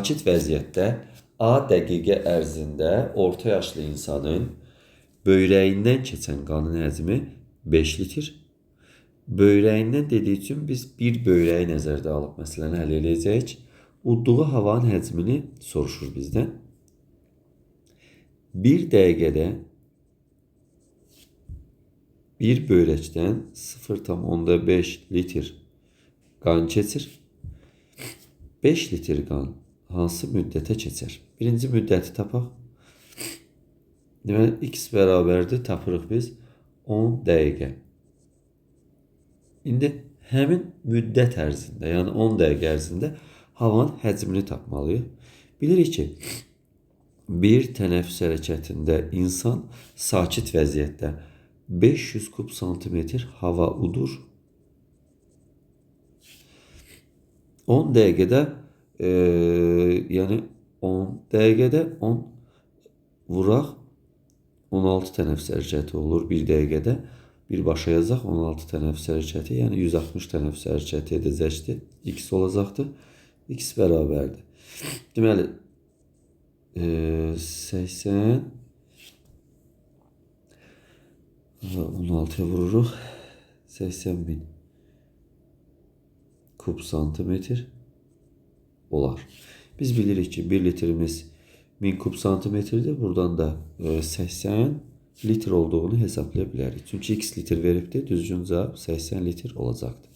sakit vəziyyətdə A dəqiqə ərzində orta yaşlı insanın böyrəyindən keçən qanın həcmi 5 litr. Böyrəyindən dediyi üçün biz bir böyrəyi nəzərdə alıb məsələni həll edəcəyik. Udduğu havanın həcmini soruşur bizdən. Bir dəqiqədə bir böyrəkdən 0,5 litr qan keçir. 5 litr qan hansı müddətə keçər? Birinci müddəti tapaq. Deməli, x bərabərdir, tapırıq biz 10 dəqiqə. İndi həmin müddət ərzində, yəni 10 dəqiqə ərzində havanın həcmini tapmalıyıq. Bilirik ki, bir tənəffüs hərəkətində insan sakit vəziyyətdə 500 kub santimetr hava udur. 10 dəqiqədə, yəni 10 dəqiqədə 10 vuraq 16 tənəffüs hərəkəti olur bir dəqiqədə. Birbaşa yazaq 16 tənəffüs hərəkəti, yəni 160 tənəffüs hərəkəti edəcəkdir. X olacaqdır. X bərabərdir. Deməli, 80 16'ya vururuq. 80.000 kub santimetr olar. Biz bilirik ki 1 litrimiz 1000 kub santimetrdir. Buradan da 80 litr olduğunu hesaplaya bilərik. Çünki x litr veribdir. Düzgün cavab 80 litr olacaqdır.